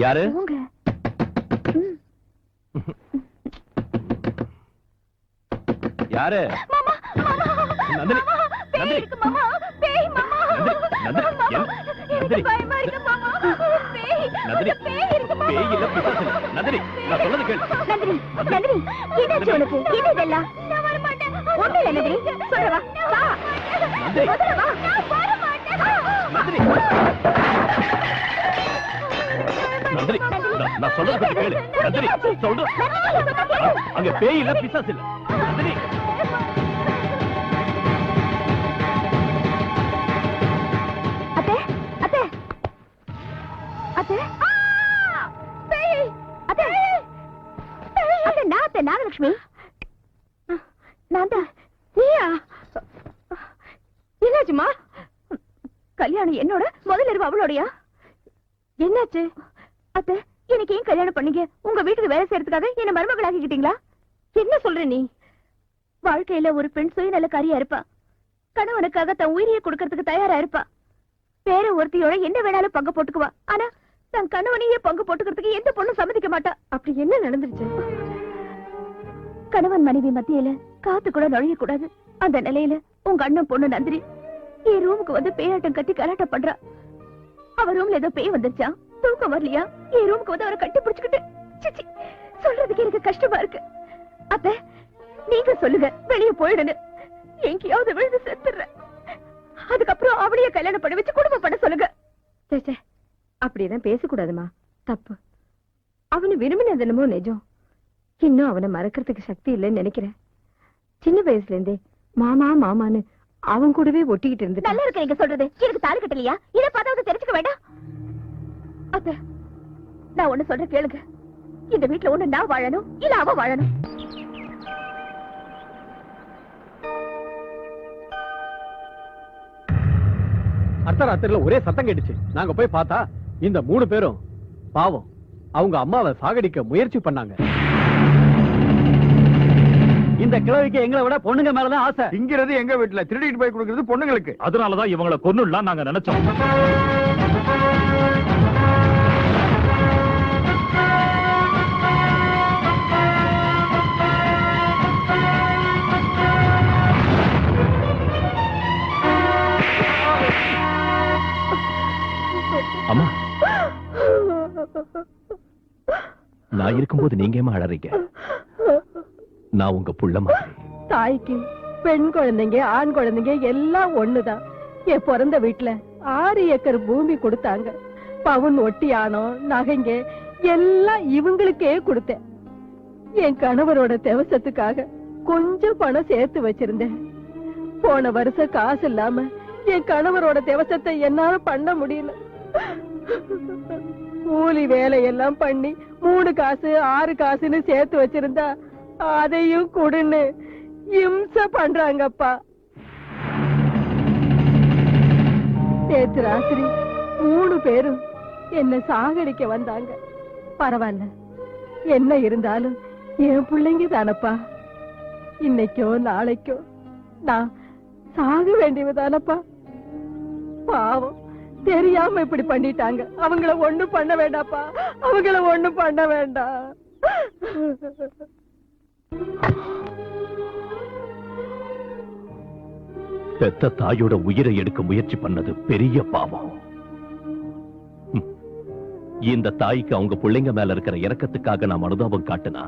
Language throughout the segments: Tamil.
யாரு? யாரு? நந்தினி, நந்தினி, நந்தினி, நான் சொல்றது கேளு. நந்தினி, நந்தினி, என்னாச்சு உனக்கு? என்ன இதெல்லாம்? நான் வர மாட்டேன். ஒண்ணு இல்ல நந்தினி, சொல்றவா வா. நந்தினி, வா, நான் வர மாட்டேன். நந்தினி, நந்தினி, நான் சொல்றது கேளு. நந்தினி, சொல்ற அங்க பேய் இல்ல, பிசாசு இல்ல. நந்தினி, அத்தை, அத்தை, அத்தை, பேய், அத்தை, அத்தை, நான் அத்தை, நாகலட்சுமி. நான் தான். நீயா? என்னாச்சுமா? கல்யாணம் என்னோட, முதல்ல இருவ அவளோடயா? என்னாச்சு? அத்தை, எனக்கு ஏன் கல்யாணம் பண்ணீங்க? உங்க வீட்டுக்கு வேலை செய்யறதுக்காக என்ன மருமகளாக்கிட்டீங்களா? என்ன சொல்ற நீ? வாழ்க்கையில ஒரு பெண் சுயநலக்காரியா இருப்பா. கணவனுக்காக தன் உயிரியை கொடுக்கறதுக்கு தயாரா இருப்பா. வேற ஒருத்தியோட என்ன வேணாலும் பங்கு போட்டுக்குவா. ஆனா தன் கணவனையே பங்கு போட்டுக்கிறதுக்கு எந்த பொண்ணும் சம்மதிக்க மாட்டா. அப்படி என்ன நடந்துருச்சு? கணவன் மனைவி மத்தியில காத்து கூட நுழைய கூடாது. அந்த நிலையில உங்க அண்ணன் பொண்ணு நந்தினி என் ரூமுக்கு வந்து பேயாட்டம் கட்டி கலாட்டம் பண்றா. அவ ரூம்ல ஏதோ பேய் வந்துருச்சா? தூக்கம் வரலையா? என் ரூமுக்கு வந்து அவரை கட்டி பிடிச்சுக்கிட்டு சிச்சி சொல்றதுக்கு எனக்கு கஷ்டமா இருக்கு. அத்த, நீங்க சொல்லுங்க, வெளியே போயிடுன்னு. எங்கேயாவது விழுந்து செத்துற. அதுக்கப்புறம் அவளைய கல்யாணம் பண்ணி வச்சு குடும்பம் பண்ண சொல்லுங்க. சேச்சே, அப்படியெல்லாம் பேசக்கூடாதுமா, தப்பு. அவனு விரும்பினது என்னமோ நிஜம். இன்னும் அவனை மறக்கிறதுக்கு சக்தி இல்லைன்னு நினைக்கிறேன். சின்ன வயசுல இருந்தே மாமா மாமான்னு அவன் கூடவே ஒட்டிக்கிட்டு இருந்து. நல்லா இருக்கு நீங்க சொல்றது. எனக்கு தாலி கட்டலையா? இதை பார்த்தாவது தெரிஞ்சுக்க வேண்டாம். அத்த, நான் ஒண்ணு சொல்ற கேளுங்க. இந்த வீட்டுல ஒண்ணு நான் வாழணும், இல்ல அவ வாழணும். அர்த்தராத்திரில ஒரே சத்தம் கேட்டுச்சு. நாங்க போய் பார்த்தா இந்த 3 பேரும் பாவம் அவங்க அம்மாவை சாகடிக்க முயற்சி பண்ணாங்க. இந்த கிழவிக்கு எங்களை விட பொண்ணுங்க மேலதான் ஆசை. இங்கிறது எங்க வீட்டுல, திருடிட்டு போய் கொடுக்கிறது பொண்ணுங்களுக்கு. அதனாலதான் இவங்களை கொன்னுடலாம் நாங்க நினைச்சோம். அம்மா, நான் இருக்கும்போது நீங்க ஏமா அழறீங்க? நான் உங்க புள்ள மாதிரி. தாய்க்கு பெண் குழந்தைங்க ஆண் குழந்தைங்க எல்லாம் ஒண்ணுதான். என் பிறந்த வீட்டுல 6 ஏக்கர் பூமி கொடுத்தாங்க. பவுன் ஒட்டியானம் நகைங்க எல்லாம் இவங்களுக்கே கொடுத்தேன். என் கணவரோட தேவசத்துக்காக கொஞ்சம் பணம் சேர்த்து வச்சிருந்தேன். போன வருஷம் காசு இல்லாம என் கணவரோட தேவசத்தை என்னால பண்ண முடியல. கூலி வேலையெல்லாம் பண்ணி 3 காசு 6 காசுன்னு சேர்த்து வச்சிருந்தா அதையும் கொடுன்னு இம்சை பண்றாங்கப்பா. நேத்து ராத்திரி 3 பேரும் என்ன சாகடிக்க வந்தாங்க. பரவாயில்ல, என்ன இருந்தாலும் என் பிள்ளைங்க தானப்பா. இன்னைக்கோ நாளைக்கோ நான் சாக வேண்டியதானப்பா. பாவம், தெரியாம இப்படி பண்ணிட்டாங்க. அவங்கள ஒண்ணு பண்ண வேண்டாப்பா, அவங்கள ஒண்ணு பண்ண வேண்டாம். பெத்த தாயோட உயிரை எடுக்க முயற்சி பண்ணது பெரிய பாவம். இந்த தாய்க்கு அவங்க பிள்ளைங்க மேல இருக்கிற இரக்கத்துக்காக நான் அனுதாபம் காட்டுனா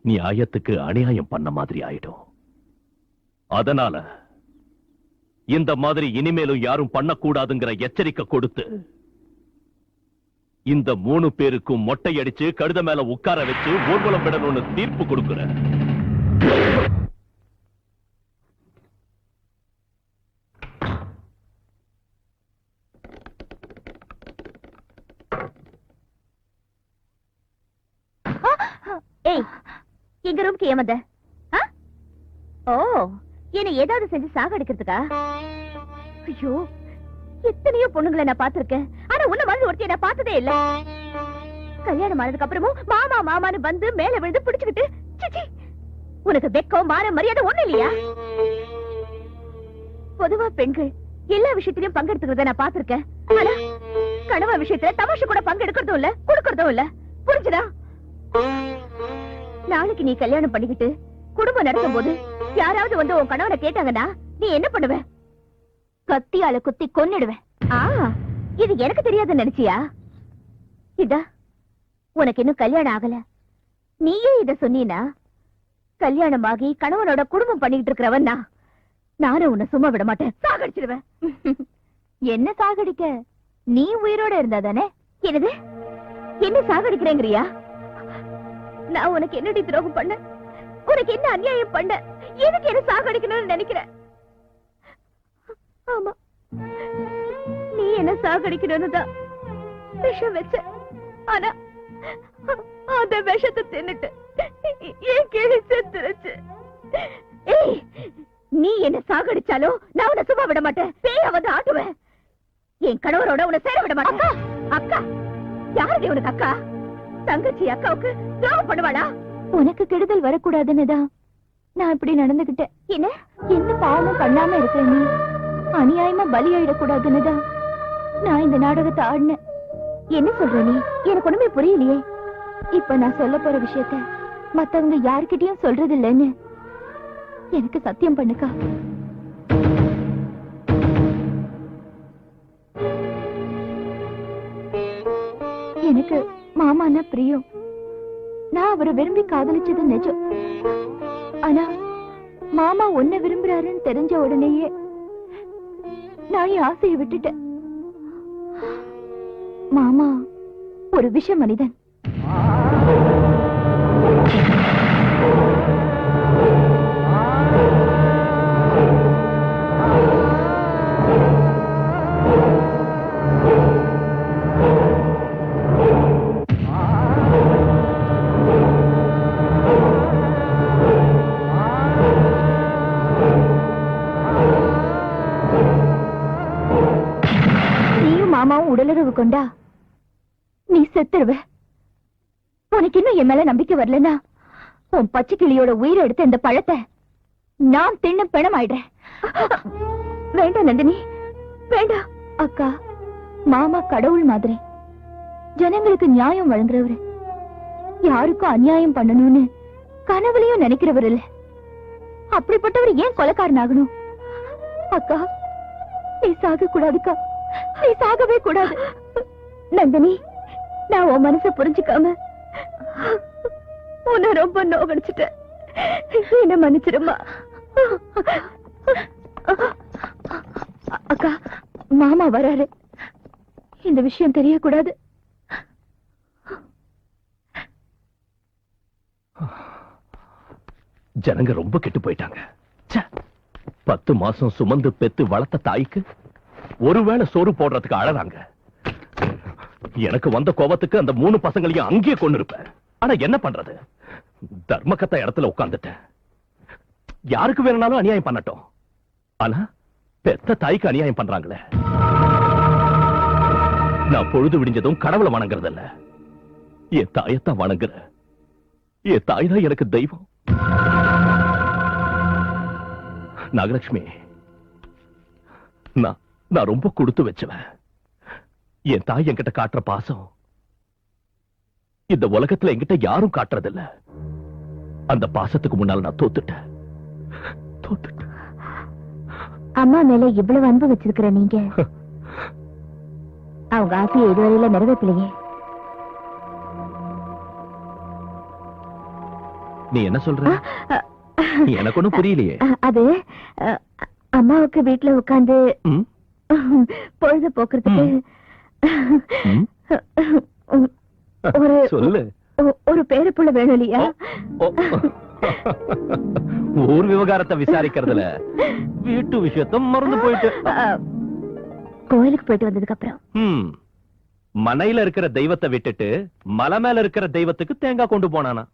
நியாயத்துக்கு அநியாயம் பண்ண மாதிரி ஆயிடும். அதனால இந்த மாதிரி இனிமேலும் யாரும் பண்ணக்கூடாதுங்கிற எச்சரிக்கை கொடுத்து இந்த 3 பேருக்கும் மொட்டை அடிச்சு கழுத மேல உட்கார வச்சு ஊர்வலம் விடணும்னு தீர்ப்பு கொடுக்கிறேன். ஏய், எங்க ரூம்க்கு ஏன் வந்த? ஓ, என்ன ஏதாவது செஞ்சு சாகடிக்கிறதுக்கா? ஐயோ, எத்தனையோ பொண்ணுங்களை நான் பாத்திருக்கேன். ஆனா உன்ன மாதிரி ஒருத்தைய நான் பார்த்ததே இல்ல. கல்யாணம் ஆனதுக்கு அப்புறமும் மாமா மாமான்னு வந்து மேல விழுந்து பிடிச்சுக்கிட்டு, சிச்சி, உனக்கு வெக்கம் மான மரியாதை ஒண்ணு இல்லையா? பொதுவா பெண்கள் எல்லா விஷயத்திலயும் பங்கெடுத்துக்கிறத நான் பாத்திருக்கேன். ஆனா கணவன் விஷயத்துல தமாஷு கூட பங்கெடுக்கிறதும் இல்ல கொடுக்கறதும் இல்ல. புரிஞ்சுதா? நாளைக்கு நீ கல்யாணம் பண்ணிக்கிட்டு குடும்பம் நடத்தும் போது யாராவது வந்து உன் கணவனை கேட்டாங்கன்னா நீ என்ன பண்ணுவ? கத்தியால குத்தி கொன்னிடுவேன். இது எனக்கு தெரியாதுன்னு நினைச்சியா? இதா உனக்கு இன்னும் கல்யாணம் ஆகல, நீயே இத சொன்னீனா கல்யாணமாகி கணவனோட குடும்பம் பண்ணிட்டு இருக்கிறவன் நானும் உன்னை சும்மா விட மாட்டேன், சாகடிச்சிடுவேன். என்ன சாகடிக்க? நீ உயிரோட இருந்தா தானே? என்னது, என்ன சாகடிக்கிறேங்கிறியா? நான் உனக்கு என்னடி துரோகம் பண்ண? உனக்கு என்ன அநியாயம் பண்ண? எதுக்கு என்ன சாகடிக்கணும்னு நினைக்கிறேன்? ஆமா, நீ என்ன சாகடிக்கணும்னு தான் விஷம் வச்ச. ஆனா அந்த விஷத்தை தின்னுட்டு என் கிளி செத்துருச்சு. ஏய், நீ என்ன சாகடிச்சாலும் நான் உன்னை சும்மா விட மாட்டேன், பேய வந்து ஆட்டுவேன். என் கணவரோட உன்னை சேர விட மாட்டேன். அக்கா யாருடைய உனக்கு அக்கா? தங்கச்சி அக்காவுக்கு துரோகம் பண்ணுவாளா? உனக்கு கெடுதல் வரக்கூடாதுன்னுதான் நான் இப்படி நடந்துகிட்டேன். என்ன பாவமும் பண்ணாம இருக்க, நீ அநியாயமா பலியாயிடக்கூடாதுன்னுதான் நான் இந்த நாடகத்தை ஆடினேன். என்ன சொல்ற நீ? எனக்கு ஒண்ணுமே புரியலையே. இப்ப நான் சொல்ல போற விஷயத்த மத்தவங்க யாருக்கிட்டையும் சொல்றது இல்லைன்னு எனக்கு சத்தியம் பண்ணுக்கா. எனக்கு மாமானா பிரியம். நான் அவரை விரும்பி காதலிச்சது நிஜம். ஆனா மாமா உன்னை விரும்புறாருன்னு தெரிஞ்ச உடனேயே நான் என் ஆசையை விட்டுட்டேன். மாமா ஒரு விஷ மனிதன். மாமாவும் உடலுறவு கொண்டா நீ செத்துருவ. உனக்கு இன்னும் என் மேல நம்பிக்கை வரலன்னா உன் பச்சை கிளியோட உயிரை எடுத்த இந்த பழத்தை நான் தின்னு பிணம் ஆயிடுறேன். வேண்டாம் நந்தினி, வேண்டாம். அக்கா, மாமா கடவுள் மாதிரி ஜனங்களுக்கு நியாயம் வழங்குறவரு, யாருக்கும் அநியாயம் பண்ணணும்னு கனவுலையும் நினைக்கிறவர் இல்ல. அப்படிப்பட்டவர் ஏன் கொலைக்காரன் ஆகணும்? அக்கா, நீ சாக கூடாதுக்கா, நீ சாகவே கூடாது. நந்தினி, நான் உன் மனசை புரிஞ்சுக்காம உன்னை ரொம்ப நோகடிச்சுட்டேன். என்ன மன்னிச்சிருமா. அக்கா, மாமா வராரு, இந்த விஷயம் தெரியக்கூடாது. ஜனங்க ரொம்ப கெட்டு போயிட்டாங்க. 10 மாசம் சுமந்து பெத்து வளர்த்த தாய்க்கு ஒருவேளை சோறு போடுறதுக்கு அழறாங்க. எனக்கு வந்த கோபத்துக்கு அந்த 3 பசங்களையும் அங்கேயே கொண்டு இருப்பேன். ஆனா என்ன பண்றது, தர்மக்கத்த இடத்துல உட்கார்ந்துட்டேன். யாருக்கு வேணும்னாலும் அநியாயம் பண்ணட்டும், ஆனா பெத்த தாய்க்கு அநியாயம் பண்றாங்களே. நான் பொழுது விடிஞ்சதும் கடவுளை வணங்குறது இல்ல, என் தாயத்தான் வணங்குற. என் தாய் தான் எனக்கு தெய்வம். நாகலட்சுமி, நான் ரொம்ப கொடுத்து வச்சவன். என் தாய் என்கிட்ட காட்டுற பாசம் இந்த உலகத்துல என்கிட்ட யாரும் காட்டுறதில்ல. அந்த பாசத்துக்கு முன்னால நான் தோத்துட்டேன். அம்மா மேல இவ்வளவு அன்பு வச்சிருக்கிற நீங்க அவங்க ஆசையை இதுவரையில நிறைவேற்றலையே. நீ என்ன சொல்ற? எனக்கு ஒண்ணும் புரியலையே. அது அம்மாவுக்கு வீட்டுல உட்கார்ந்து பொழுது போக்குறதுக்கு சொல்லு. ஒரு பேரப்புள்ள வேணும் இல்லையா? ஊர் விவகாரத்தை விசாரிக்கிறதுல வீட்டு விஷயத்த மறந்து போயிட்டு கோயிலுக்கு போயிட்டு வந்ததுக்கு அப்புறம் மனையில இருக்கிற தெய்வத்தை விட்டுட்டு மலை மேல இருக்கிற தெய்வத்துக்கு தேங்காய் கொண்டு போனானா?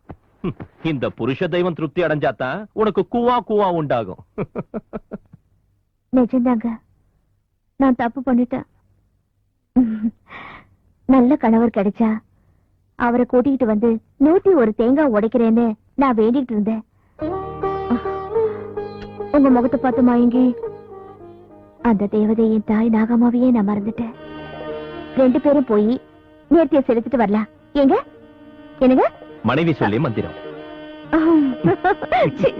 இந்த புருஷ தெய்வம் திருப்தி அடைஞ்சாதான் உனக்கு கூவா கூவா உண்டாகும். நிஜம்தாங்க, நான் தப்பு பண்ணிட்டேன். நல்ல கணவர் கிடைச்சா அவரை கூட்டிகிட்டு வந்து 101 தேங்காய் உடைக்கிறேன்னு நான் வேண்டிட்டு இருந்தேன். உங்க முகத்தை பார்த்து மயங்கி அந்த தேவதையின் தாய் நாகமாவையே நான் மறந்துட்டேன். 2 பேரும் போய் நேர்த்தியை செலுத்திட்டு வரலாம். எங்க என்னங்க மனைவி சொல்லி மந்திரம். சி.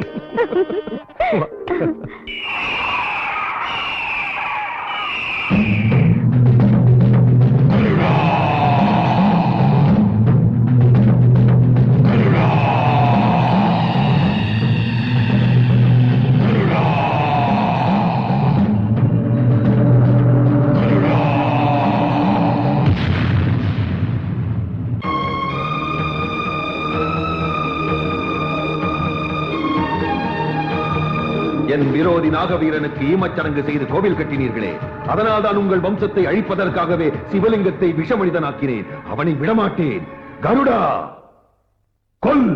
என் விரோதி நாகவீரனுக்கு ஈமச்சடங்கு செய்து கோவில் கட்டினீர்களே, அதனால் தான் உங்கள் வம்சத்தை அழிப்பதற்காகவே சிவலிங்கத்தை விஷமனிதனாக்கினேன். அவனை விடமாட்டேன். கருடா, கொல்!